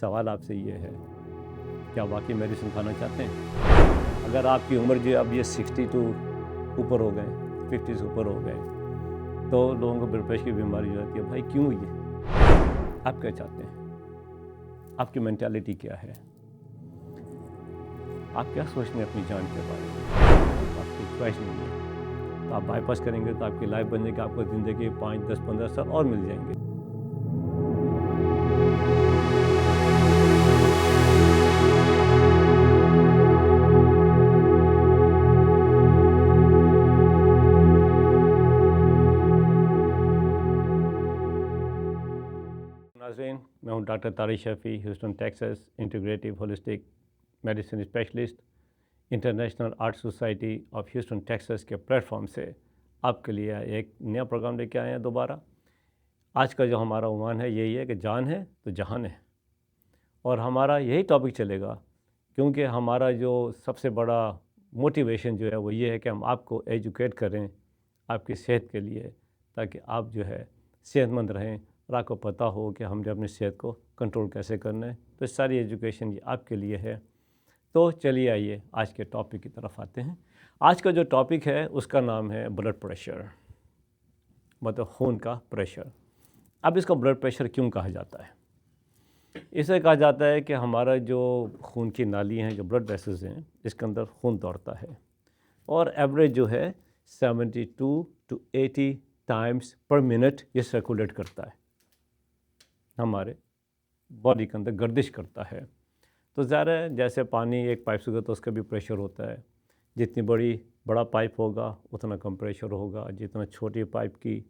सवाल आपसे ये है, क्या वाकई मेडिसिन खाना चाहते हैं? अगर आपकी उम्र जो है अब ये 60 टू ऊपर हो गए, 50 से ऊपर हो गए, तो लोगों को ब्लड प्रेशर की बीमारी हो जाती है। भाई क्यों ये? आप क्या चाहते हैं? आपकी मेंटालिटी क्या है? आप क्या सोचते हैं अपनी जान के बारे में? आपकी ख्वाहिश नहीं है तो आप बाईपास करेंगे तो आपकी लाइफ बनने की आपको ज़िंदगी 5, 10, 15 साल और मिल जाएंगे। नाज़रीन, मैं हूं doctor Tariq Shafi, Houston Texas, integrative holistic medicine specialist, international art society of Houston Texas के प्लेटफॉर्म से आपके लिए एक नया प्रोग्राम लेके आए हैं दोबारा। आज का जो हमारा उन्वान है यही है कि जान है तो जहान है, और हमारा यही टॉपिक चलेगा क्योंकि हमारा जो सबसे बड़ा मोटिवेशन जो है वो ये है कि हम आपको एजुकेट करें आपकी सेहत के लिए, ताकि आप जो है सेहतमंद रहें और आपको पता हो कि हमने अपनी सेहत को कंट्रोल कैसे करना है। तो सारी एजुकेशन ये आपके लिए है। तो चलिए आइए आज के टॉपिक की तरफ आते हैं। आज का जो टॉपिक है उसका नाम है ब्लड प्रेशर, मतलब खून का प्रेशर। अब इसको ब्लड प्रेशर क्यों कहा जाता है? इसे कहा जाता है कि हमारा जो खून की नाली हैं, जो ब्लड वेसल्स हैं, इसके अंदर खून दौड़ता है और एवरेज जो है 72 टू 80 टाइम्स पर मिनट ये सर्कुलेट करता है, हमारे बॉडी के अंदर गर्दिश करता है। तो ज़ाहिर है जैसे पानी एक पाइप से होगा तो उसका भी प्रेशर होता है। जितनी बड़ा पाइप होगा उतना कम प्रेशर होगा, जितना छोटी पाइप की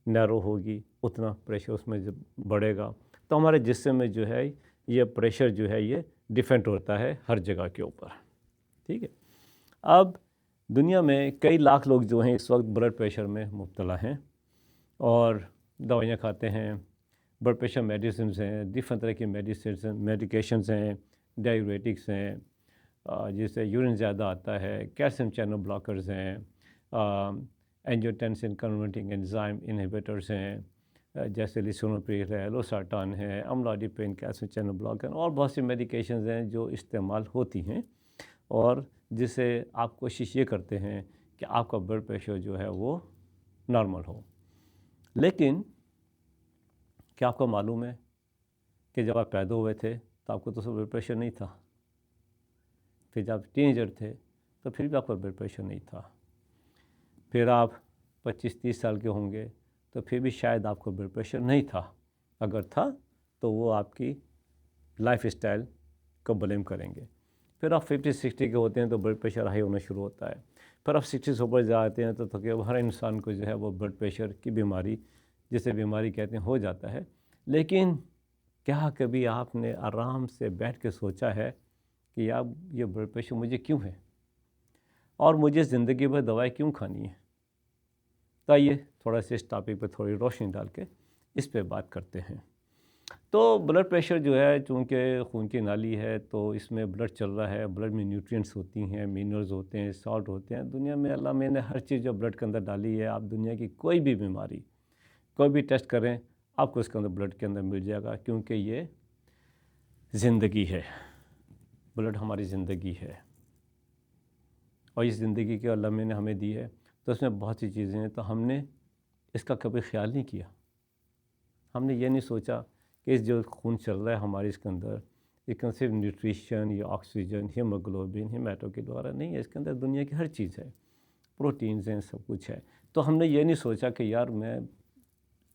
नैरो होगी उतना प्रेशर उसमें जब बढ़ेगा। तो हमारे जिस्म में जो है ये प्रेशर जो है ये डिफरेंट होता है हर जगह के ऊपर, ठीक है। अब दुनिया में कई लाख लोग जो हैं इस वक्त ब्लड प्रेशर में मुब्तला हैं और दवाइयाँ खाते हैं। ब्लड प्रेशर मेडिसिन हैं, डिफरेंट तरह की मेडिकेशंस हैं, डाययूरेटिक्स हैं, जिससे यूरिन ज़्यादा आता है, कैल्शियम चैनल ब्लॉकर्स हैं, एंजियोटेंसिन कन्वर्टिंग एंजाइम इनहिबिटर्स हैं, जैसे लिसोनोप्रिल है, लोसार्टान है, अम्लॉडिपिन कैल्शियम चैनल ब्लॉकर, और बहुत सी मेडिकेशंस हैं जो इस्तेमाल होती हैं और जिससे आप कोशिश ये करते हैं कि आपका ब्लड प्रेशर जो है वो नॉर्मल हो। लेकिन क्या आपको मालूम है कि जब आप पैदा हुए थे तो आपको तो ब्लड प्रेशर नहीं था, फिर जब टीनेजर थे तो फिर भी आपका ब्लड प्रेशर नहीं था, फिर आप 25-30 साल के होंगे तो फिर भी शायद आपको ब्लड प्रेशर नहीं था। अगर था तो वो आपकी लाइफ स्टाइल को ब्लेम करेंगे। फिर आप 50-60 के होते हैं तो ब्लड प्रेशर हाई होना शुरू होता है। फिर आप 60 से ऊपर जाते हैं तो तकरीबन हर इंसान को जो है वो ब्लड प्रेशर की बीमारी, जिसे बीमारी कहते हैं, हो जाता है। लेकिन क्या कभी आपने आराम से बैठ के सोचा है कि यार ये ब्लड प्रेशर मुझे क्यों है और मुझे ज़िंदगी भर दवाई क्यों खानी है? तो आइए थोड़ा सा इस टॉपिक पर थोड़ी रोशनी डाल के इस पर बात करते हैं। तो ब्लड प्रेशर जो है, चूँकि खून की नाली है तो इसमें ब्लड चल रहा है, ब्लड में न्यूट्रिएंट्स होती हैं, मिनरल्स होते हैं, सॉल्ट होते हैं। दुनिया में अल्लाह ने हर चीज़ जो ब्लड के अंदर डाली है, आप दुनिया की कोई भी बीमारी, कोई भी टेस्ट करें आपको इसके अंदर ब्लड के अंदर मिल जाएगा, क्योंकि ये ज़िंदगी है। ब्लड हमारी ज़िंदगी है और इस ज़िंदगी के अल्लाह ने हमें दी है, तो उसमें बहुत सी चीज़ें हैं। तो हमने इसका कभी ख्याल नहीं किया। हमने ये नहीं सोचा कि इस जो खून चल रहा है हमारे इसके अंदर, इसके अंदर सिर्फ न्यूट्रिशन या ऑक्सीजन, हीमोग्लोबिन, हीमाटो के द्वारा नहीं है, इसके अंदर दुनिया की हर चीज़ है, प्रोटीन्स हैं, सब कुछ है। तो हमने ये नहीं सोचा कि यार मैं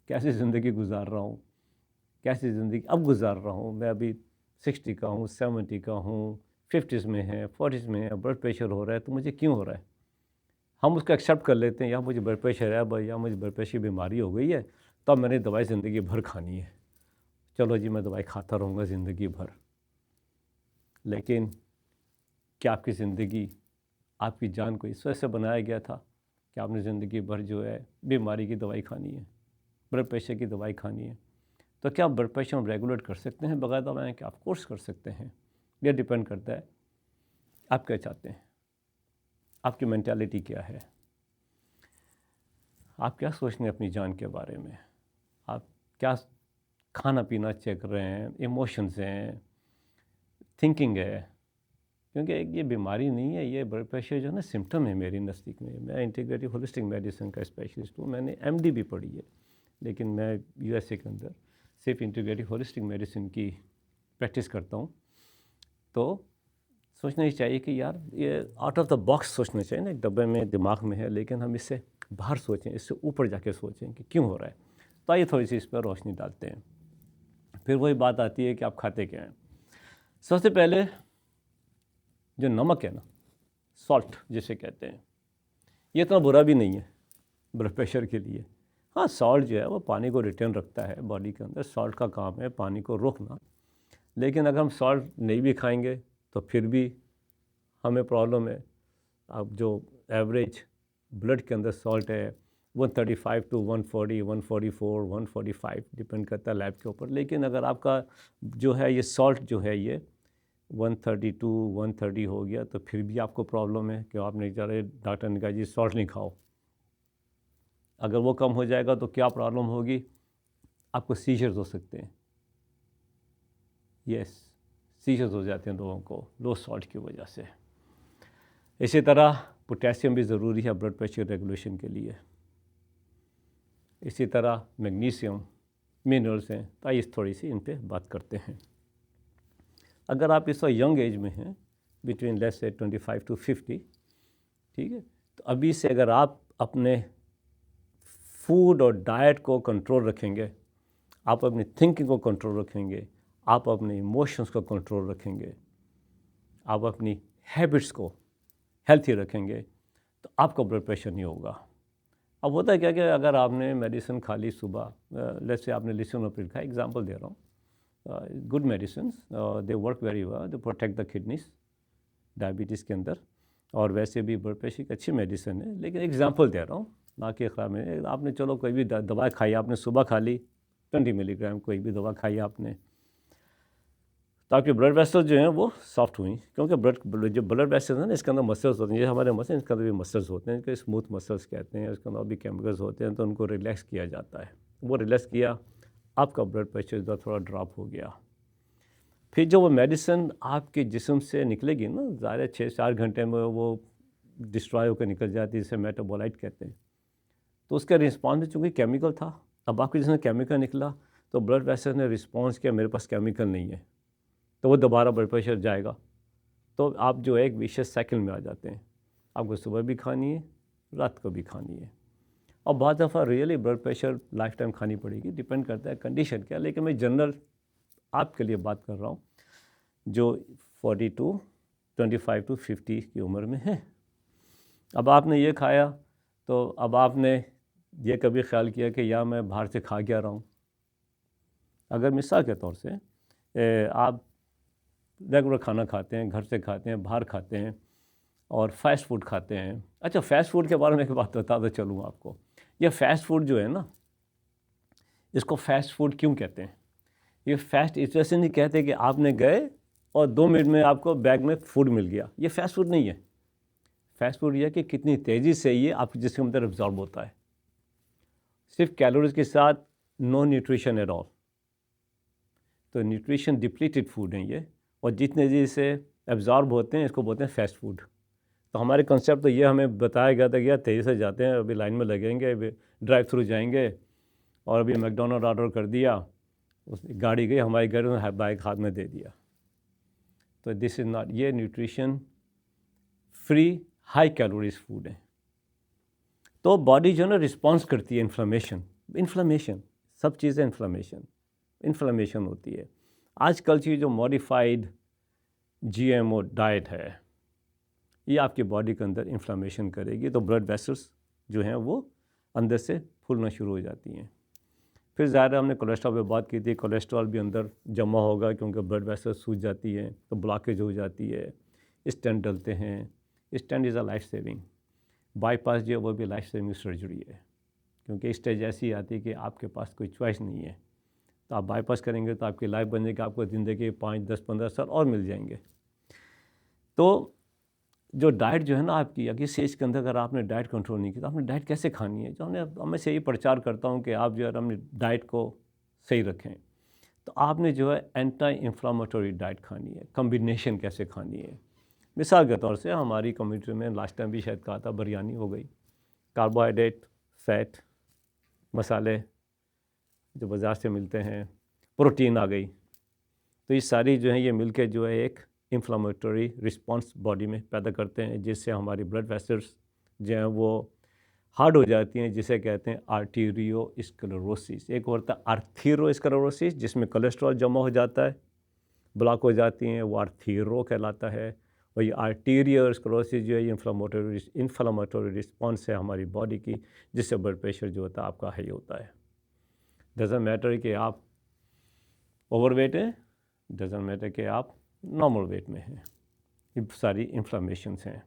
कैसी ज़िंदगी गुजार रहा हूँ, कैसी ज़िंदगी अब गुजार रहा हूँ। मैं अभी 60 का हूँ, 70 का हूँ, 50s में है, 40s में है, ब्लड प्रेशर हो रहा है, तो मुझे क्यों हो रहा है? हम उसको एक्सेप्ट कर लेते हैं, या मुझे ब्लड प्रेशर है भाई, या मुझे ब्लड प्रेशर की बीमारी हो गई है, तो अब मैंने दवाई ज़िंदगी भर खानी है। चलो जी, मैं दवाई खाता रहूँगा ज़िंदगी भर। लेकिन क्या आपकी ज़िंदगी, आपकी जान को इस वजह से बनाया गया था कि आपने ज़िंदगी भर जो है बीमारी की दवाई खानी है, ब्लड प्रेशर की दवाई खानी है? तो क्या आप ब्लड प्रेशर हम रेगुलेट कर सकते हैं बगैर दवाएं? क्या आप कोर्स कर सकते हैं? यह डिपेंड करता है आप क्या चाहते हैं, आपकी मेंटालिटी क्या है, आप क्या सोचते हैं अपनी जान के बारे में, आप क्या खाना पीना चेक कर रहे हैं, इमोशंस हैं, थिंकिंग है, क्योंकि एक ये बीमारी नहीं है, ये ब्लड प्रेशर जो है ना सिम्टम है मेरी नज़दीक में। मैं इंटीग्रेटिव होलिस्टिक मेडिसिन का स्पेशलिस्ट हूँ, मैंने एमडी भी पढ़ी है, लेकिन मैं यूएसए के अंदर सिर्फ इंटीग्रेटिव होलिस्टिक मेडिसिन की प्रैक्टिस करता हूँ। तो सोचना ही चाहिए कि यार ये आउट ऑफ द बॉक्स सोचना चाहिए ना, एक डब्बे में दिमाग में है, लेकिन हम इससे बाहर सोचें, इससे ऊपर जाके सोचें कि क्यों हो रहा है। तो आइए थोड़ी सी इस पर रोशनी डालते हैं। फिर वही बात आती है कि आप खाते क्या हैं। सबसे पहले जो नमक है ना, सॉल्ट जिसे कहते हैं, ये इतना बुरा भी नहीं है ब्लड प्रेशर के लिए। हाँ, सॉल्ट जो है वो पानी को रिटेन रखता है बॉडी के अंदर, सॉल्ट का काम है पानी को रोकना। लेकिन अगर हम सॉल्ट नहीं भी खाएंगे तो फिर भी हमें प्रॉब्लम है। अब जो एवरेज ब्लड के अंदर सॉल्ट है 135 टू 140, 144, 145 डिपेंड करता है लैब के ऊपर। लेकिन अगर आपका जो है ये सॉल्ट जो है ये 132, 130 हो गया तो फिर भी आपको प्रॉब्लम है कि आपने कहा, डॉक्टर ने कहा जी सॉल्ट नहीं खाओ। अगर वो कम हो जाएगा तो क्या प्रॉब्लम होगी, आपको सीजर्स हो सकते हैं। यस, सीजर्स हो जाते हैं लोगों को लो सॉल्ट की वजह से। इसी तरह पोटेशियम भी ज़रूरी है ब्लड प्रेशर रेगुलेशन के लिए। इसी तरह मैग्नीशियम, मिनरल्स हैं। तो आइए थोड़ी सी इन पे बात करते हैं। अगर आप इस वक्त यंग एज में हैं, बिटवीन लेट्स से 25 टू 50, ठीक है, तो अभी से अगर आप अपने फूड और डाइट को कंट्रोल रखेंगे, आप अपनी थिंकिंग को कंट्रोल रखेंगे, आप अपने इमोशंस को कंट्रोल रखेंगे, आप अपनी हैबिट्स को हेल्थी रखेंगे, तो आपका ब्लड प्रेशर नहीं होगा। अब होता है क्या कि अगर आपने मेडिसिन खा ली सुबह, लेट्स से आपने लिसिनोप्रिल का एग्जांपल दे रहा हूँ, good medicine, they work very well, they protect the kidneys diabetes के अंदर, और वैसे भी ब्लड प्रेशर की अच्छी मेडिसिन है। लेकिन एग्जांपल दे रहा हूँ, ना कि ख़राब है। आपने चलो कोई भी दवा खाई, आपने सुबह खा ली 20 मिलीग्राम, कोई भी दवा खाई आपने, तो आपके ब्लड वेसल्स जो हैं वो सॉफ्ट हुई, क्योंकि जो ब्लड वेसल्स हैं ना, इसके अंदर मसल्स होते हैं, जैसे हमारे मसल्स, इसके अंदर भी मसल्स होते हैं, इनके स्मूथ मसल्स कहते हैं, इसके अंदर भी केमिकल्स होते हैं, तो उनको रिलैक्स किया जाता है। वो रिलैक्स किया, आपका ब्लड प्रेशर इधर थोड़ा ड्रॉप हो गया। फिर जो वो मेडिसिन आपके जिस्म से निकलेगी ना, ज़्यादा 6-4 घंटे में वो डिस्ट्रॉय होकर निकल जाती है, जिसे मेटाबोलाइट कहते हैं। तो उसका रिस्पॉन्स में चूँकि केमिकल था, अब आपके जिसमें केमिकल निकला तो ब्लड वेसल ने रिस्पॉन्स किया, मेरे पास केमिकल नहीं है, तो वो दोबारा ब्लड प्रेशर जाएगा। तो आप जो है एक विशियस साइकिल में आ जाते हैं। आपको सुबह भी खानी है, रात को भी खानी है, और बहुत दफ़ा really blood pressure life time खानी पड़ेगी, डिपेंड करता है कंडीशन क्या। लेकिन मैं जनरल आपके लिए बात कर रहा हूँ जो 25 टू 50 की उम्र में है। अब आपने ये खाया, तो अब आपने ये कभी ख्याल किया कि या मैं बाहर से खा क्या रहा हूँ। अगर मिसाल के तौर से आप रेगुलर खाना खाते हैं, घर से खाते हैं, बाहर खाते हैं और फास्ट फूड खाते हैं। अच्छा, फास्ट फूड के बारे में एक बात बताता चलूँ आपको। ये फास्ट फूड जो है ना, इसको फास्ट फूड क्यों कहते हैं? ये फास्ट इस वजह से नहीं कहते कि आपने गए और 2 मिनट में आपको बैग में फूड मिल गया। ये फास्ट फूड नहीं है। फास्ट फूड ये है कि कितनी तेज़ी से ये आपके जिस्म के अंदर एब्जॉर्ब होता है, सिर्फ कैलोरीज के साथ, नो न्यूट्रिशन एट ऑल। तो न्यूट्रिशन डिप्लीटेड फूड है ये, और जितने तेज़ी से एब्जॉर्ब होते हैं इसको बोलते हैं फास्ट फूड। तो हमारे कंसेप्ट तो ये हमें बताया गया था कि यार तेज़ी से जाते हैं, अभी लाइन में लगेंगे, अभी ड्राइव थ्रू जाएंगे, और अभी मैकडोनल्ड ऑर्डर कर दिया, उस गाड़ी गई हमारे घर में, बाइक हाथ में दे दिया। तो दिस इज़ नॉट, ये nutrition free high calories food है। तो बॉडी जो है ना रिस्पॉन्स करती है इन्फ्लेमेशन, सब चीज़ें इन्फ्लेमेशन होती है। आजकल की जो मॉडिफाइड GMO डाइट है, ये आपकी बॉडी के अंदर इन्फ्लेमेशन करेगी, तो ब्लड वेसल्स जो हैं वो अंदर से फूलना शुरू हो जाती हैं। फिर ज़्यादा हमने कोलेस्ट्रॉल पे बात की थी, कोलेस्ट्रॉल भी अंदर जमा होगा क्योंकि ब्लड वेसल्स सूज जाती है, तो ब्लॉकेज हो जाती है, स्टेंट डलते हैं। Stent is a life saving, bypass जो है वो भी लाइफ सेविंग सर्जरी है, क्योंकि स्टेज ऐसी आती है कि आपके पास कोई चॉइस नहीं है, तो आप बाईपास करेंगे तो आपकी लाइफ बन जाएगी, आपको ज़िंदगी 5, 10, 15 साल और मिल जाएंगे। तो जो डाइट जो है ना आपकी, अगर इस एज के अंदर अगर आपने डाइट कंट्रोल नहीं की तो आपने डाइट कैसे खानी है? जो मैं से यही प्रचार करता हूँ कि आप जो है अपनी डाइट को सही रखें। तो आपने जो है एंटी इन्फ्लामेटरी डाइट खानी है। कम्बिनेशन कैसे खानी है, मिसाल के तौर से हमारी कम्युनिटी में लास्ट टाइम भी शायद कहा था, बिरयानी हो गई, कार्बोहाइड्रेट, फैट, मसाले जो बाज़ार से मिलते हैं, प्रोटीन आ गई, तो ये सारी जो है ये मिलके जो है एक इन्फ्लामेटरी रिस्पांस बॉडी में पैदा करते हैं, जिससे हमारी ब्लड वेसल्स जो हैं वो हार्ड हो जाती हैं, जिसे कहते हैं आर्टीरियोस्क्लेरोसिस। एक होता है आर्थीरोस्क्लेरोसिस जिसमें कोलेस्ट्रॉल जमा हो जाता है, ब्लॉक हो जाती हैं, वो आर्थीरो कहलाता है। और ये आर्टीरियोस्क्लेरोसिस जो है ये इन्फ्लामेटरी रिस्पांस है हमारी बॉडी की, जिससे ब्लड प्रेशर जो होता है आपका हाई होता है। डज़न्ट मैटर कि आप ओवरवेट हैं, डज़न्ट मैटर कि आप नॉर्मल वेट में हैं, ये सारी इन्फ्लामेशंस हैं।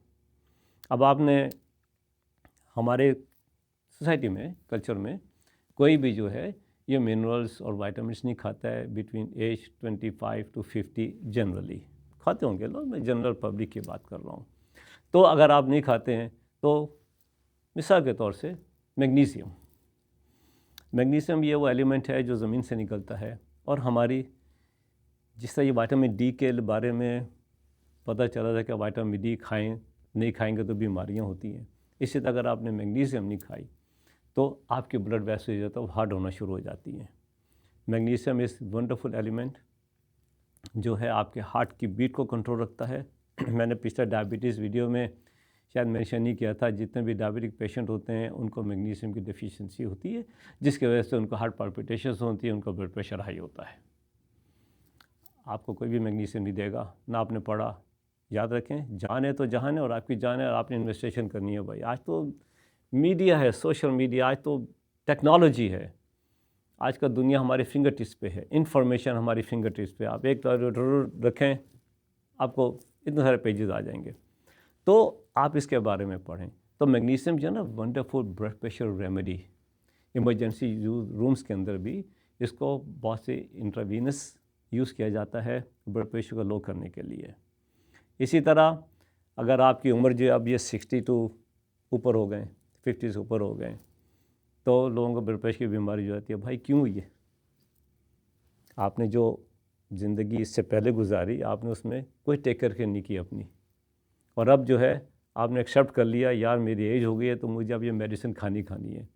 अब आपने हमारे सोसाइटी में, कल्चर में कोई भी जो है ये मिनरल्स और विटामिन्स नहीं खाता है बिटवीन एज 25 to 50 जनरली। खाते होंगे लोग, मैं जनरल पब्लिक की बात कर रहा हूँ। तो अगर आप नहीं खाते हैं तो मिसाल के तौर से मैग्नीशियम ये वो एलिमेंट है जो ज़मीन से निकलता है, और हमारी जिस तरह ये विटामिन डी के बारे में पता चला था कि विटामिन डी नहीं खाएंगे तो बीमारियां होती हैं, इसी तरह अगर आपने मैग्नीशियम नहीं खाई तो आपके ब्लड वेसल्स जो है वो हार्ड होना शुरू हो जाती हैं। मैग्नीशियम इज़ वंडरफुल एलिमेंट जो है आपके हार्ट की बीट को कंट्रोल रखता है। मैंने पिछले डायबिटीज़ वीडियो में शायद मेंशन नहीं किया था, जितने भी डायबिटिक पेशेंट होते हैं उनको मैग्नीशियम की डेफिशिएंसी होती है, जिसकी वजह से उनको हार्ट पाल्पिटेशंस होती है, उनका ब्लड प्रेशर हाई होता है। आपको कोई भी मैग्नीशियम नहीं देगा, ना आपने पढ़ा। याद रखें, जान है तो जहान है, और आपकी जान है और आपने इन्वेस्टिगेशन करनी है। भाई आज तो मीडिया है, सोशल मीडिया, आज तो टेक्नोलॉजी है, आज का दुनिया हमारे फिंगर टिप्स पे है, इन्फॉर्मेशन हमारी फिंगर टिप्स पे। आप एक रखें, आपको इतने सारे पेजेस आ जाएंगे, तो आप इसके बारे में पढ़ें। तो मैग्नीशियम जो है ना, wonderful blood pressure remedy. Emergency rooms के अंदर भी इसको बहुत से इंट्रावीनस यूज़ किया जाता है ब्लड प्रेशर को लो करने के लिए। इसी तरह अगर आपकी उम्र जो अब ये 60 टू ऊपर हो गए, 50 से ऊपर हो गए, तो लोगों को ब्लड प्रेशर की बीमारी जो आती है। भाई क्यों? ये आपने जो ज़िंदगी इससे पहले गुजारी, आपने उसमें कोई टेक केयर नहीं की अपनी, और अब जो है आपने एक्सेप्ट कर लिया, यार मेरी एज हो गई है तो मुझे अब ये मेडिसिन खानी है।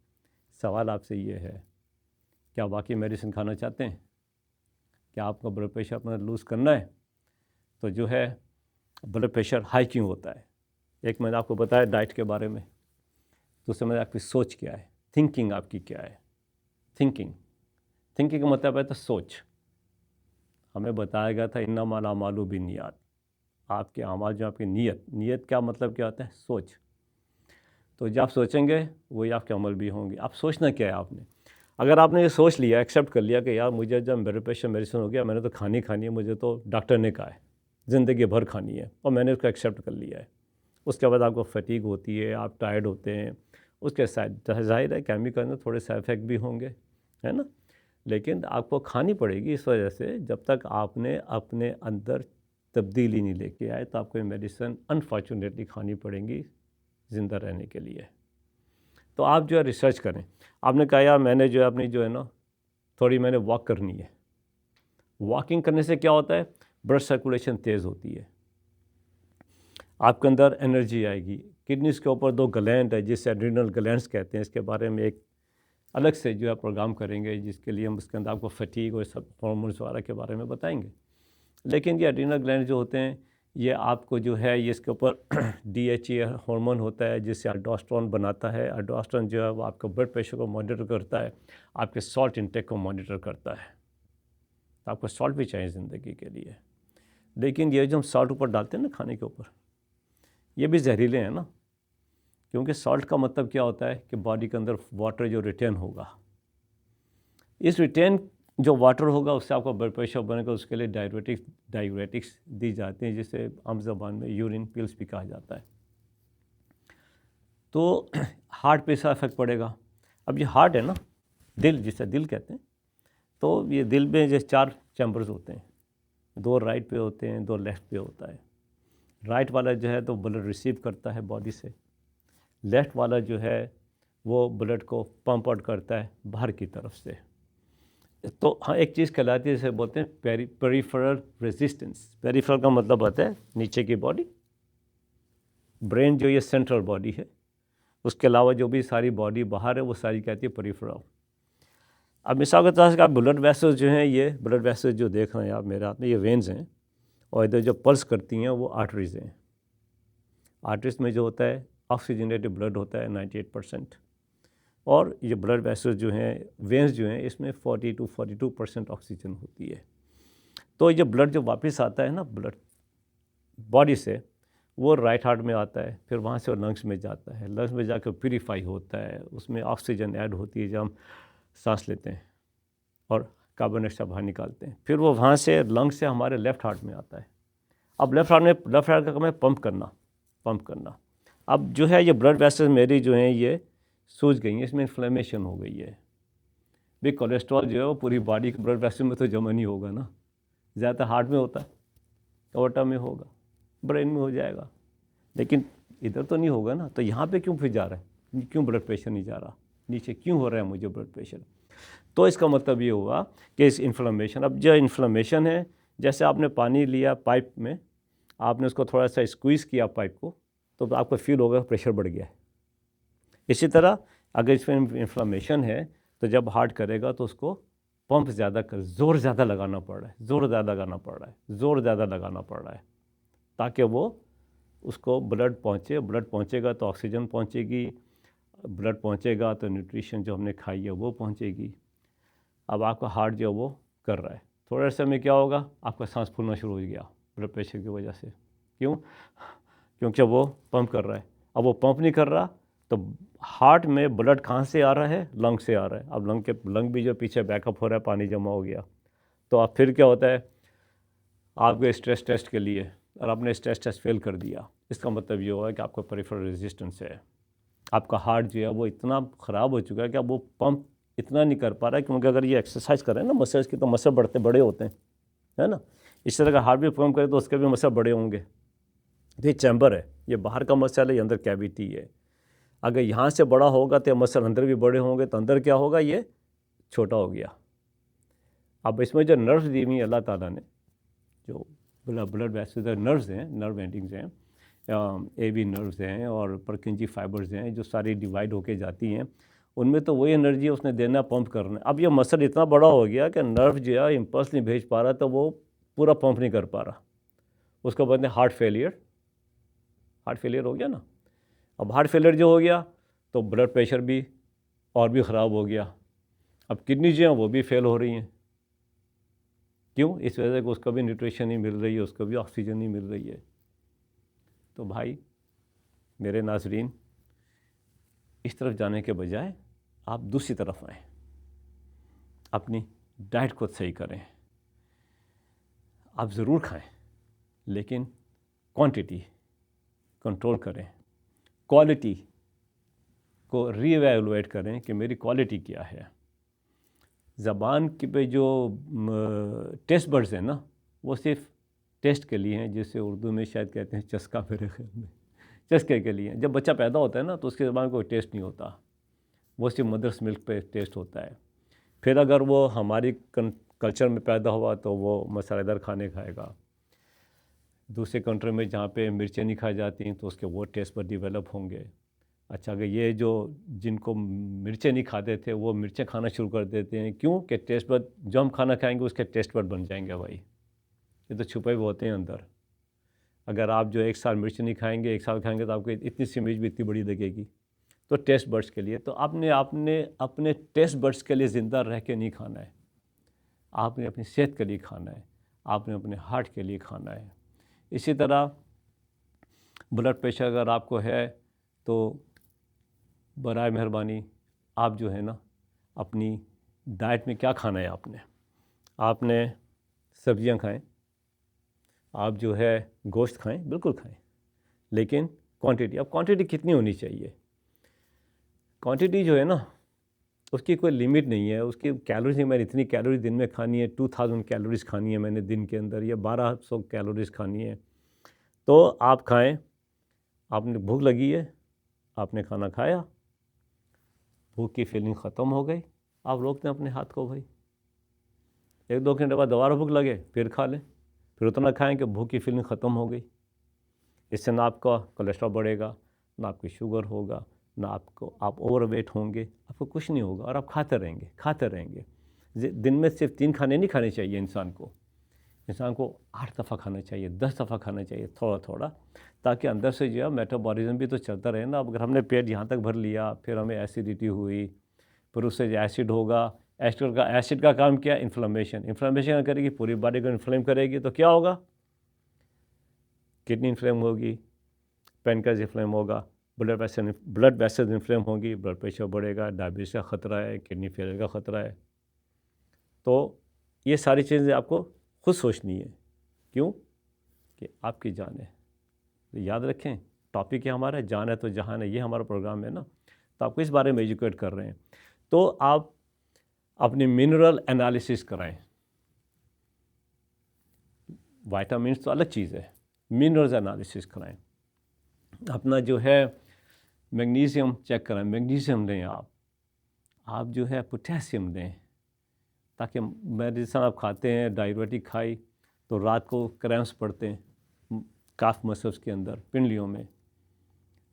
सवाल आपसे ये है, क्या वाकई मेडिसिन खाना चाहते हैं? क्या आपका ब्लड प्रेशर अपना लूज़ करना है? तो जो है ब्लड प्रेशर हाई क्यों होता है? एक मैंने आपको बताया डाइट के बारे में, दूसरे में आपकी सोच क्या है, थिंकिंग आपकी क्या है। थिंकिंग का मतलब है तो सोच। हमें बताया गया था इन्नमल अमालु बिन्नियात, आपके अमाल जो आपकी नीयत क्या मतलब क्या होता है? सोच। तो जब आप सोचेंगे वही आपके अमल भी होंगे। आप सोचना क्या है आपने? अगर आपने ये सोच लिया, एक्सेप्ट कर लिया कि यार मुझे जब ब्लड प्रेशर मेडिसिन हो गया, मैंने तो खानी है, मुझे तो डॉक्टर ने कहा है ज़िंदगी भर खानी है, और मैंने उसको एक्सेप्ट कर लिया है। उसके बाद आपको फटीग होती है, आप टायर्ड होते हैं, उसके साथ जाहिर है केमिकल में थोड़े साइड इफेक्ट भी होंगे, है ना, लेकिन आपको खानी पड़ेगी। इस वजह से जब तक आपने अपने अंदर तब्दीली नहीं लेके आए, तो आपको ये मेडिसिन अनफॉर्चुनेटली खानी पड़ेंगी ज़िंदा रहने के लिए। तो आप जो है रिसर्च करें। आपने कहा यार मैंने जो है अपनी जो है ना थोड़ी मैंने वॉक करनी है। वॉकिंग करने से क्या होता है? ब्लड सर्कुलेशन तेज़ होती है, आपके अंदर एनर्जी आएगी। किडनीज़ के ऊपर 2 ग्लैंड है जिसे एड्रिनल ग्लैंड्स कहते हैं। इसके बारे में एक अलग से जो है प्रोग्राम करेंगे, जिसके लिए हम उसके अंदर आपको फटीग और सब हार्मोन्स वगैरह के बारे में बताएंगे। लेकिन ये एड्रिनल ग्लैंड जो होते हैं, ये आपको जो है ये इसके ऊपर DHA हार्मोन होता है जिससे अल्डोस्टेरोन बनाता है। अल्डोस्टेरोन जो है वो आपका ब्लड प्रेशर को मॉनिटर करता है, आपके सॉल्ट इंटेक को मॉनिटर करता है। तो आपको सॉल्ट भी चाहिए ज़िंदगी के लिए, लेकिन ये जो हम सॉल्ट ऊपर डालते हैं ना खाने के ऊपर, ये भी जहरीले हैं ना, क्योंकि सॉल्ट का मतलब क्या होता है कि बॉडी के अंदर वाटर जो रिटेन होगा, इस रिटेन जो वाटर होगा उससे आपका ब्लड प्रेशर बनेगा। उसके लिए डाययूरेटिक्स दी जाती हैं, जिसे आम ज़बान में यूरिन पिल्स भी कहा जाता है। तो हार्ट पे इसका इफेक्ट पड़ेगा। अब ये हार्ट है ना, दिल जिसे दिल कहते हैं, तो ये दिल में जैसे 4 चैम्बर्स होते हैं, 2 राइट पे होते हैं, 2 लेफ़्ट पे होता है। राइट वाला जो है तो ब्लड रिसीव करता है बॉडी से, लेफ़्ट वाला जो है वो ब्लड को पंप आउट करता है बाहर की तरफ से। तो हाँ, एक चीज़ कहलाती है, जैसे बोलते हैं पेरिफेरल रेजिस्टेंस। पेरिफेरल का मतलब होता है नीचे की बॉडी, ब्रेन जो ये सेंट्रल बॉडी है, उसके अलावा जो भी सारी बॉडी बाहर है वो सारी कहती है पेरिफेरल। अब मिसाल के तौर से आप ब्लड वेसल्स जो हैं, ये ब्लड वेसल्स जो देख रहे हैं आप मेरे हाथ में, ये वेन्स हैं, और इधर जो पल्स करती हैं वो आर्टरीज हैं। आर्टरीज में जो होता है ऑक्सीजनेटेड ब्लड होता है 98%, और ये ब्लड वेसल्स जो हैं, वेन्स जो हैं, इसमें 40 to 42% ऑक्सीजन होती है। तो ये ब्लड जो वापस आता है ना ब्लड बॉडी से, वो राइट हार्ट में आता है, फिर वहाँ से वो लंग्स में जाता है, लंग्स में जाकर प्यूरीफाई होता है, उसमें ऑक्सीजन ऐड होती है जब हम सांस लेते हैं और कार्बन डाइऑक्साइड बाहर निकालते हैं, फिर वो वहाँ से लंग्स से हमारे लेफ़्ट हार्ट में आता है। अब लेफ़्ट हार्ट का काम है पंप करना। अब जो है ये ब्लड वेसल्स मेरी जो हैं ये सूज गई हैं, इसमें इन्फ्लेमेशन हो गई है। भाई कोलेस्ट्रॉल जो है वो पूरी बॉडी के ब्लड वेसल में तो जमा नहीं होगा ना, ज़्यादातर हार्ट में होता है, एओर्टा में होगा, ब्रेन में हो जाएगा, लेकिन इधर तो नहीं होगा ना। तो यहाँ पे क्यों फिर जा रहा है, क्यों ब्लड प्रेशर नहीं जा रहा नीचे, क्यों हो रहा है मुझे ब्लड प्रेशर? तो इसका मतलब ये हुआ कि इस इन्फ्लेमेशन, अब जो इन्फ्लेमेशन है, जैसे आपने पानी लिया पाइप में, आपने उसको थोड़ा सा स्क्वीज़ किया पाइप को, तो आपको फील होगा प्रेशर बढ़ गया है। इसी तरह अगर इसमें इन्फ्लेमेशन है तो जब हार्ट करेगा तो उसको पंप ज़्यादा कर, ज़ोर ज़्यादा लगाना पड़ रहा है, ज़ोर ज़्यादा लगाना पड़ रहा है, ताकि वो उसको ब्लड पहुँचे। ब्लड पहुँचेगा तो ऑक्सीजन पहुँचेगी, ब्लड पहुँचेगा तो न्यूट्रिशन जो हमने खाई है वो पहुँचेगी। अब आपका हार्ट जो वो कर रहा है, थोड़े समय में क्या होगा, आपका सांस फूलना शुरू हो गया ब्लड प्रेशर की वजह से। क्यों? क्योंकि वो पंप कर रहा है। अब वो पंप नहीं कर रहा तो हार्ट में ब्लड कहाँ से आ रहा है, लंग से आ रहा है। अब लंग भी जो पीछे बैकअप हो रहा है, पानी जमा हो गया, तो अब फिर क्या होता है, आपके स्ट्रेस टेस्ट के लिए, और आपने स्ट्रेस टेस्ट फेल कर दिया, इसका मतलब ये हुआ कि आपका पेरिफेरल रेजिस्टेंस है। आपका हार्ट जो है वो इतना ख़राब हो चुका है कि अब वो पंप इतना नहीं कर पा रहा है, क्योंकि अगर ये एक्सरसाइज करें ना मसल्स की, तो मसल बड़े होते हैं, है ना। इस तरह का हार्ट भी पंप करे तो उसके भी मसल बड़े होंगे। तो ये चैम्बर है, ये बाहर का मसल है, ये अंदर कैविटी है। अगर यहाँ से बड़ा होगा तो मसल अंदर भी बड़े होंगे, तो अंदर क्या होगा, ये छोटा हो गया। अब इसमें जो नर्व्स दी हुई अल्लाह ताला ने, जो ब्लड वेसल्स नर्व्स हैं, नर्व एंडिंग्स हैं, एवी नर्व्स हैं और परकिंजी फाइबर्स हैं, जो सारी डिवाइड होके जाती हैं, उनमें तो वही एनर्जी उसने देना, पंप करना है। अब ये मसल इतना बड़ा हो गया कि नर्व जो है इम्पल्स नहीं भेज पा रहा, तो वो पूरा पंप नहीं कर पा रहा, उसको बोलते हैं हार्ट फेलियर हो गया ना। अब हार्ट फेलियर जो हो गया तो ब्लड प्रेशर भी और भी ख़राब हो गया। अब किडनी जो है वो भी फेल हो रही हैं। क्यों? इस वजह से उसको भी न्यूट्रिशन नहीं मिल रही है, उसको भी ऑक्सीजन नहीं मिल रही है। तो भाई मेरे नाज़रीन, इस तरफ जाने के बजाय आप दूसरी तरफ आएँ, अपनी डाइट को सही करें। आप ज़रूर खाएं, लेकिन क्वांटिटी कंट्रोल करें, क्वालिटी को रीएवैल्यूएट करें कि मेरी क्वालिटी क्या है। ज़बान के पे जो टेस्ट बड्स हैं ना, वो सिर्फ टेस्ट के लिए हैं, जिसे उर्दू में शायद कहते हैं चस्का, मेरे ख्याल में चस्के के लिए। जब बच्चा पैदा होता है ना तो उसकी ज़बान कोई टेस्ट नहीं होता, वो सिर्फ मदर्स मिल्क पे टेस्ट होता है। फिर अगर वो हमारी कल्चर में पैदा हुआ तो वो मसालेदार खाने खाएगा। दूसरे कंट्री में जहाँ पे मिर्चें नहीं खाई जाती हैं तो उसके वो टेस्ट पर डेवलप होंगे। अच्छा, अगर ये जो जिनको मिर्चें नहीं खाते थे वो मिर्चें खाना शुरू कर देते हैं, क्यों? कि टेस्ट बड जो हम खाना खाएंगे उसके टेस्ट बड बन जाएंगे। भाई ये तो छुपे हुए होते हैं अंदर। अगर आप जो एक साल मिर्च नहीं खाएंगे, एक साल खाएंगे, तो आपको इतनी सी मिर्च भी इतनी बड़ी लगेगी। तो टेस्ट बड्स के लिए, तो आपने अपने टेस्ट बड्स के लिए ज़िंदा रह के नहीं खाना है, आपने अपनी सेहत के लिए खाना है, आपने अपने हार्ट के लिए खाना है। इसी तरह ब्लड प्रेशर अगर आपको है तो बराए मेहरबानी आप जो है ना, अपनी डाइट में क्या खाना है, आपने सब्जियां खाएं, आप जो है गोश्त खाएं, बिल्कुल खाएं, लेकिन क्वांटिटी, अब क्वांटिटी कितनी होनी चाहिए? क्वांटिटी जो है ना उसकी कोई लिमिट नहीं है, उसकी कैलोरीज नहीं, मैंने इतनी कैलोरी दिन में खानी है, 2000 कैलोरीज खानी है मैंने दिन के अंदर, या 1200 कैलोरीज खानी है। तो आप खाएं, आपने भूख लगी है, आपने खाना खाया, भूख की फीलिंग ख़त्म हो गई, आप रोकते हैं अपने हाथ को भाई, 1-2 घंटे बाद दोबारा भूख लगे फिर खा लें, फिर उतना खाएं कि भूख की फीलिंग ख़त्म हो गई। इससे ना आपका कोलेस्ट्रॉल बढ़ेगा, ना आपकी शुगर होगा, ना आप ओवरवेट होंगे, आपको कुछ नहीं होगा और आप खाते रहेंगे। दिन में सिर्फ 3 खाने नहीं खाने चाहिए इंसान को 8 दफ़ा खाना चाहिए, 10 दफ़ा खाना चाहिए थोड़ा थोड़ा, ताकि अंदर से जो है मेटाबॉलिज्म भी तो चलता रहे ना। अब अगर हमने पेट यहाँ तक भर लिया, फिर हमें एसिडिटी हुई, फिर उससे जो एसिड होगा, एसिड का काम क्या? इन्फ्लेमेशन करेगी, पूरी बॉडी को इन्फ्लेम करेगी, तो क्या होगा? किडनी इन्फ्लेम होगी, पैनक्रियाज इन्फ्लेम होगा, ब्लड वेसल्स इन्फ्लेम होगी, ब्लड प्रेशर बढ़ेगा, डायबिटीज़ का ख़तरा है, किडनी फेलियर का ख़तरा है। तो ये सारी चीज़ें आपको खुद सोचनी है। क्यों? कि आपकी जान है। तो याद रखें, टॉपिक है हमारा जान है तो जहान है, ये हमारा प्रोग्राम है ना, तो आपको इस बारे में एजुकेट कर रहे हैं। तो आप अपनी मिनरल एनालिसिस कराएं। वाइटामिन तो अलग चीज़ है, मिनरल्स एनालिसिस कराएं। अपना जो है मैग्नीशियम चेक कराएं, मैग्नीशियम लें आप जो है पोटेशियम लें, ताकि मेडिसिन आप खाते हैं, डायबिटिक खाई तो रात को क्रैम्प्स पड़ते हैं काफ मसल्स के अंदर, पिंडलियों में,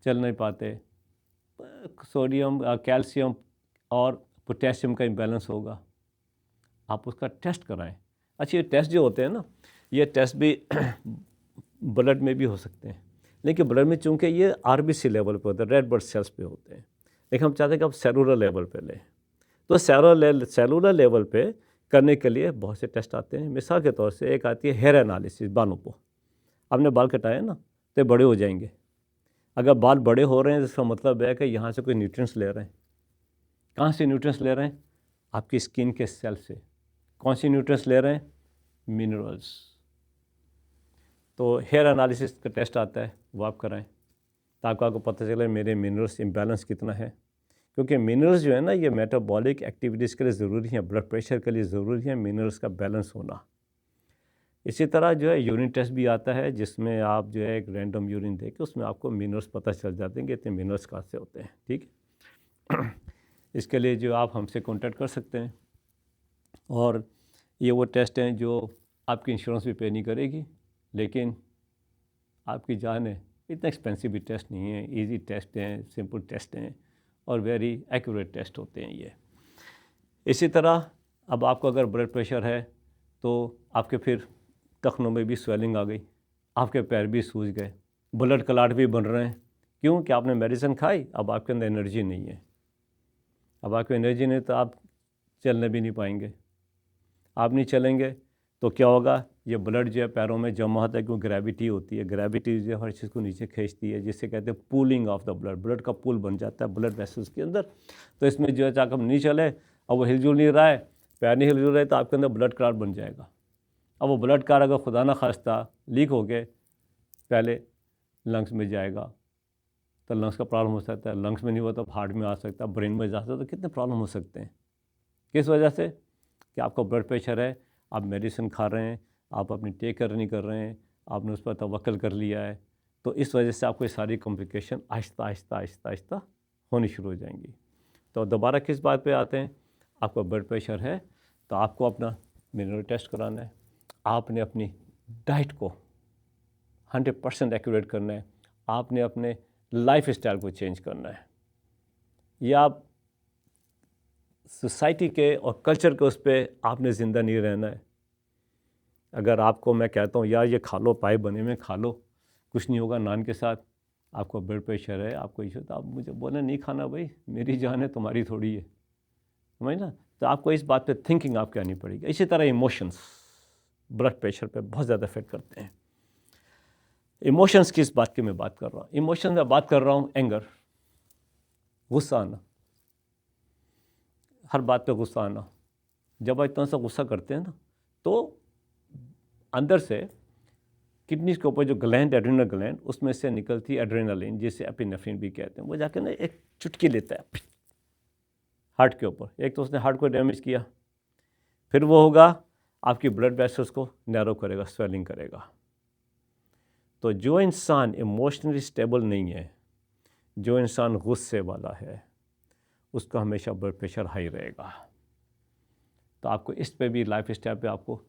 चल नहीं पाते, सोडियम कैल्शियम और पोटेशियम का इम्बैलेंस होगा, आप उसका टेस्ट कराएं। अच्छा, ये टेस्ट जो होते हैं ना, ये टेस्ट भी ब्लड में भी हो सकते हैं, लेकिन ब्लड में चूँकि ये आरबीसी लेवल पे होते हैं, रेड ब्लड सेल्स पे होते हैं, लेकिन हम चाहते हैं कि आप सेलुलर लेवल पे लें। तो सेलुलर लेवल पे करने के लिए बहुत से टेस्ट आते हैं। मिसाल के तौर से एक आती है हेयर एनालिसिस, बालों को आपने बाल कटाए ना तो बड़े हो जाएंगे। अगर बाल बड़े हो रहे हैं तो इसका मतलब है कि यहाँ से कोई न्यूट्रिएंट्स ले रहे हैं। कहाँ से न्यूट्रिएंट्स ले रहे हैं? आपकी स्किन के सेल से। कौन सी न्यूट्रिएंट्स ले रहे हैं? मिनरल्स। तो हेयर एनालिसिस का टेस्ट आता है, वो आप कराएं ताकि आपको पता चले मेरे मिनरल्स इम्बैलेंस कितना है, क्योंकि मिनरल्स जो है ना, ये मेटाबॉलिक एक्टिविटीज़ के लिए ज़रूरी हैं, ब्लड प्रेशर के लिए ज़रूरी है मिनरल्स का बैलेंस होना। इसी तरह जो है यूरिन टेस्ट भी आता है, जिसमें आप जो है एक रैंडम यूरिन दे के उसमें आपको मिनरल्स पता चल जाते हैं कि इतने मिनरल्स कहाँ से होते हैं। ठीक है। इसके लिए जो आप हमसे कांटेक्ट कर सकते हैं, और ये वो टेस्ट हैं जो आपकी इंश्योरेंस भी पे नहीं करेगी, लेकिन आपकी जान है। इतना एक्सपेंसिव भी टेस्ट नहीं है, इजी टेस्ट हैं, सिंपल टेस्ट हैं और वेरी एक्यूरेट टेस्ट होते हैं ये। इसी तरह अब आपको अगर ब्लड प्रेशर है तो आपके फिर टखनों में भी स्वेलिंग आ गई, आपके पैर भी सूज गए, ब्लड क्लॉट भी बन रहे हैं। क्यों? कि आपने मेडिसिन खाई, अब आपके अंदर एनर्जी नहीं है। अब आपको एनर्जी नहीं तो आप चलने भी नहीं पाएंगे। आप नहीं चलेंगे तो क्या होगा? ये ब्लड जो है पैरों में जमा होता है, क्योंकि ग्रेविटी होती है, ग्रेविटी जो है हर चीज़ को नीचे खींचती है, जिससे कहते हैं पूलिंग ऑफ द ब्लड का पूल बन जाता है ब्लड वेसल्स के अंदर। तो इसमें जो है चाहे हम नहीं चले, अब वो हिलजुल नहीं रहा है, पैर नहीं हिलजुल रहे, तो आपके अंदर ब्लड क्लॉट बन जाएगा। अब वो ब्लड क्लॉट अगर खुदा ना खास्ता लीक हो के पहले लंग्स में जाएगा तो लंग्स का प्रॉब्लम हो सकता है, लंग्स में नहीं हुआ तो हार्ट में आ सकता है, ब्रेन में जा सकता है, तो कितने प्रॉब्लम हो सकते हैं। किस वजह से? कि आपका ब्लड प्रेशर है, आप मेडिसिन खा रहे हैं, आप अपनी टेक केयर नहीं कर रहे हैं, आपने उस पर तवक्ल कर लिया है, तो इस वजह से आपको ये सारी कॉम्प्लिकेशन आहिस्ता आहिस्ता आहिस्ता आहिस्ता होनी शुरू हो जाएंगी। तो दोबारा किस बात पे आते हैं? आपका ब्लड प्रेशर है तो आपको अपना मिनरल टेस्ट कराना है, आपने अपनी डाइट को 100% एक्यूरेट करना है, आपने अपने लाइफ स्टाइल को चेंज करना है, या आप सोसाइटी के और कल्चर के उस पर आपने ज़िंदा नहीं रहना है। अगर आपको मैं कहता हूँ यार ये खा लो, पाए बने में खा लो, कुछ नहीं होगा नान के साथ, आपको ब्लड प्रेशर है, आपको इशू, तो आप मुझे बोले नहीं खाना भाई, मेरी जान है तुम्हारी थोड़ी है, समझ ना। तो आपको इस बात पे थिंकिंग आपकी आनी पड़ेगी। इसी तरह इमोशंस ब्लड प्रेशर पे बहुत ज़्यादा इफेक्ट करते हैं। इमोशंस की इस बात की मैं बात कर रहा हूँ, इमोशंस में बात कर रहा हूँ एंगर, गुस्सा आना, हर बात पे गुस्सा आना। जब आप इतना सा गुस्सा करते हैं ना, तो अंदर से किडनीज के ऊपर जो ग्लैंड, एड्रेनल ग्लैंड, उसमें से निकलती है एड्रेनालिन, जिसे एपिनेफ्रिन भी कहते हैं, वो जाकर ना एक चुटकी लेता है हार्ट के ऊपर। एक तो उसने हार्ट को डैमेज किया, फिर वो होगा आपकी ब्लड वेसल्स को नैरो करेगा, स्वेलिंग करेगा। तो जो इंसान इमोशनली स्टेबल नहीं है, जो इंसान गुस्से वाला है, उसका हमेशा ब्लड प्रेशर हाई रहेगा। तो आपको इस पे भी लाइफ स्टाइल पे आपको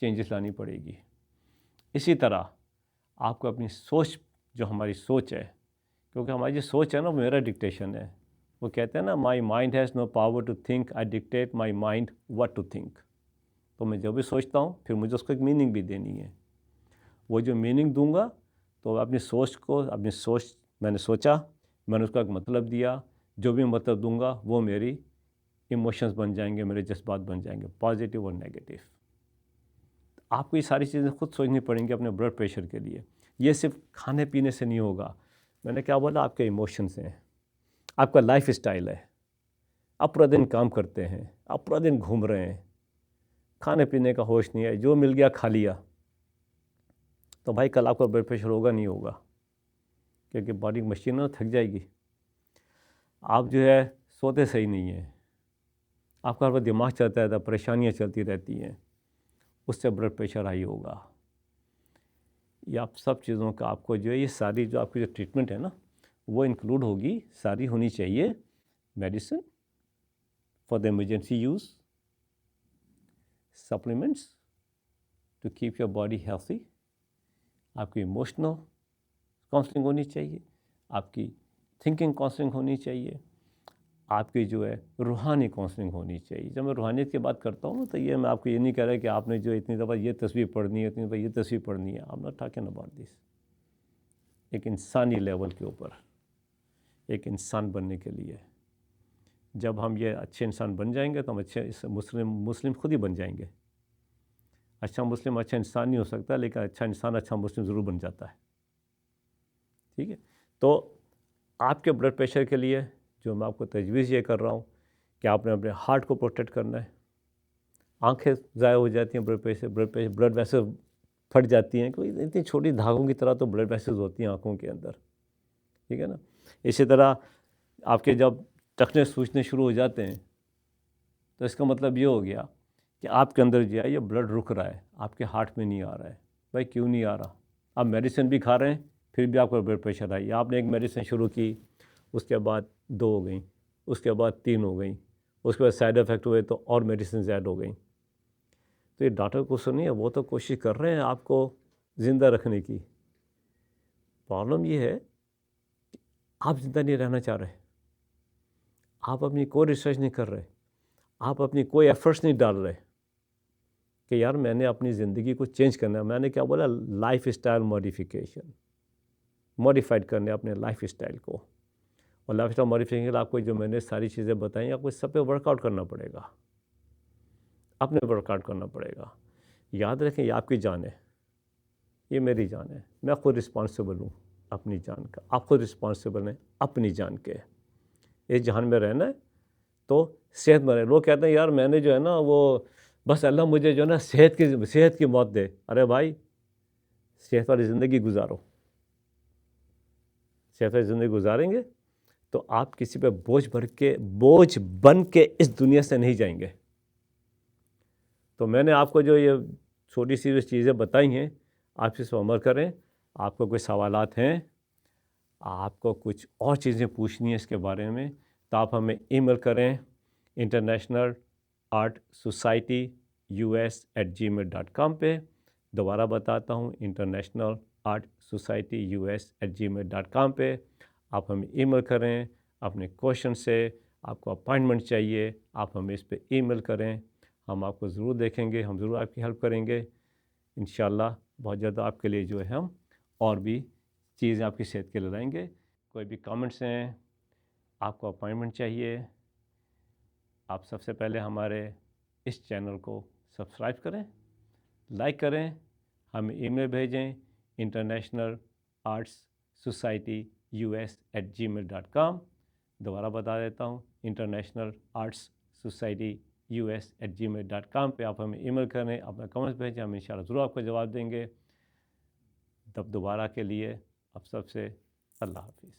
चेंजेस लानी पड़ेगी। इसी तरह आपको अपनी सोच, जो हमारी सोच है, क्योंकि हमारी जो सोच है ना, मेरा डिक्टेशन है। वो कहते हैं ना, my mind has no power to think, I dictate my mind what to think. तो मैं जो भी सोचता हूँ फिर मुझे उसको एक मीनिंग भी देनी है। वो जो मीनिंग दूंगा तो अपनी सोच को, मैंने सोचा, मैंने उसका एक मतलब दिया, जो भी मतलब दूंगा वो मेरी इमोशंस बन जाएंगे, मेरे जज्बात बन जाएंगे, पॉजिटिव और नेगेटिव। आपको ये सारी चीज़ें खुद सोचनी पड़ेंगी अपने ब्लड प्रेशर के लिए। ये सिर्फ खाने पीने से नहीं होगा। मैंने क्या बोला, आपके इमोशंस हैं, आपका लाइफ स्टाइल है। आप पूरा दिन काम करते हैं, आप पूरा दिन घूम रहे हैं, खाने पीने का होश नहीं है, जो मिल गया खा लिया, तो भाई कल आपका ब्लड प्रेशर होगा नहीं होगा, क्योंकि बॉडी मशीन ना थक जाएगी। आप जो है सोते सही नहीं है, आपका हर वक्त दिमाग चलता रहता है, परेशानियाँ चलती रहती हैं, उससे ब्लड प्रेशर हाई होगा। ये आप सब चीज़ों का आपको जो है, ये सारी जो आपकी जो ट्रीटमेंट है ना, वो इंक्लूड होगी, सारी होनी चाहिए। Medicine for the emergency use, supplements to keep your body healthy, आपकी इमोशनल काउंसलिंग होनी चाहिए, आपकी थिंकिंग काउंसलिंग होनी चाहिए, आपकी जो है रूहानी काउंसलिंग होनी चाहिए। जब मैं रूहानियत की बात करता हूँ तो ये मैं आपको ये नहीं कह रहा कि आपने जो इतनी दफ़ा ये तस्वीर पढ़नी है, इतनी दफ़ा ये तस्वीर पढ़नी है। I am not talking about this. एक इंसानी लेवल के ऊपर, एक इंसान बनने के लिए जब हम ये अच्छे इंसान बन जाएंगे तो हम अच्छे मुस्लिम खुद ही बन जाएंगे। अच्छा मुस्लिम अच्छा इंसान नहीं हो सकता, लेकिन अच्छा इंसान अच्छा मुस्लिम ज़रूर बन जाता है। ठीक है, तो आपके ब्लड प्रेशर के लिए जो मैं आपको तजवीज़ ये कर रहा हूँ कि आपने अपने हार्ट को प्रोटेक्ट करना है। आंखें ज़ाया हो जाती हैं ब्लड वेसल फट जाती हैं, कोई इतनी छोटी धागों की तरह तो ब्लड वेसल्स होती हैं आँखों के अंदर, ठीक है ना। इसी तरह आपके जब टखने सूजने शुरू हो जाते हैं तो इसका मतलब ये हो गया कि आपके अंदर जो है ये ब्लड रुक रहा है, आपके हार्ट में नहीं आ रहा है। भाई क्यों नहीं आ रहा? आप मेडिसिन भी खा रहे हैं फिर भी आपका ब्लड प्रेशर आई। आपने एक मेडिसिन शुरू की, उसके बाद 2 हो गई, उसके बाद 3 हो गई, उसके बाद साइड इफ़ेक्ट हुए तो और मेडिसिन ऐड हो गई। तो ये डॉक्टर को सुनिए, वो तो कोशिश कर रहे हैं आपको ज़िंदा रखने की। प्रॉब्लम ये है कि आप ज़िंदा नहीं रहना चाह रहे, आप अपनी कोई रिसर्च नहीं कर रहे, आप अपनी कोई एफर्ट्स नहीं डाल रहे कि यार मैंने अपनी ज़िंदगी को चेंज करना है। मैंने क्या बोला, लाइफ स्टाइल मॉडिफिकेशन, मॉडिफाइड करने अपने लाइफ स्टाइल को। और लाइफ स्टाइल मॉडिफिकेशन के लिए आपको जो मैंने सारी चीज़ें बताई, आपको सब पे वर्कआउट करना पड़ेगा, अपने वर्कआउट करना पड़ेगा। याद रखें, ये आपकी जान है, ये मेरी जान है, मैं खुद रिस्पॉन्सिबल हूँ अपनी जान का, आप खुद रिस्पॉन्सिबल हैं अपनी जान के। इस जहान में रहना है तो सेहत में रहे। लोग कहते हैं यार मैंने जो है ना वो बस अल्लाह मुझे जो है ना सेहत की मौत दे। अरे भाई सेहत वाली ज़िंदगी गुजारो, सेहत वाली ज़िंदगी गुजारेंगे तो आप किसी पे बोझ बन के इस दुनिया से नहीं जाएंगे। तो मैंने आपको जो ये छोटी सी चीज़ें बताई हैं, आप इस पर अमल करें। आपको कोई सवालात हैं, आपको कुछ और चीज़ें पूछनी है इसके बारे में, तो आप हमें ईमेल करें internationalartsocietyus@gmail.com पे। दोबारा बताता हूँ, internationalartsocietyus@gmail.com पे आप हमें ईमेल करें अपने क्वेश्चन से। आपको अपॉइंटमेंट चाहिए, आप हमें इस पर ईमेल करें, हम आपको ज़रूर देखेंगे, हम ज़रूर आपकी हेल्प करेंगे इंशाल्लाह। बहुत ज़्यादा आपके लिए जो है हम और भी चीज़ें आपकी सेहत के लिए लाएंगे। कोई भी कमेंट्स हैं, आपको अपॉइंटमेंट चाहिए, आप सबसे पहले हमारे इस चैनल को सब्सक्राइब करें, लाइक करें, हमें ईमेल भेजें internationalartsocietyus@gmail.com। दोबारा बता देता हूँ, internationalartsocietyus@gmail.com पे आप हमें ईमेल करें, अपना कमेंट्स भेजें, हम इंशाल्लाह ज़रूर आपको जवाब देंगे। तब दोबारा के लिए आप सबसे अल्लाह हाफिज़।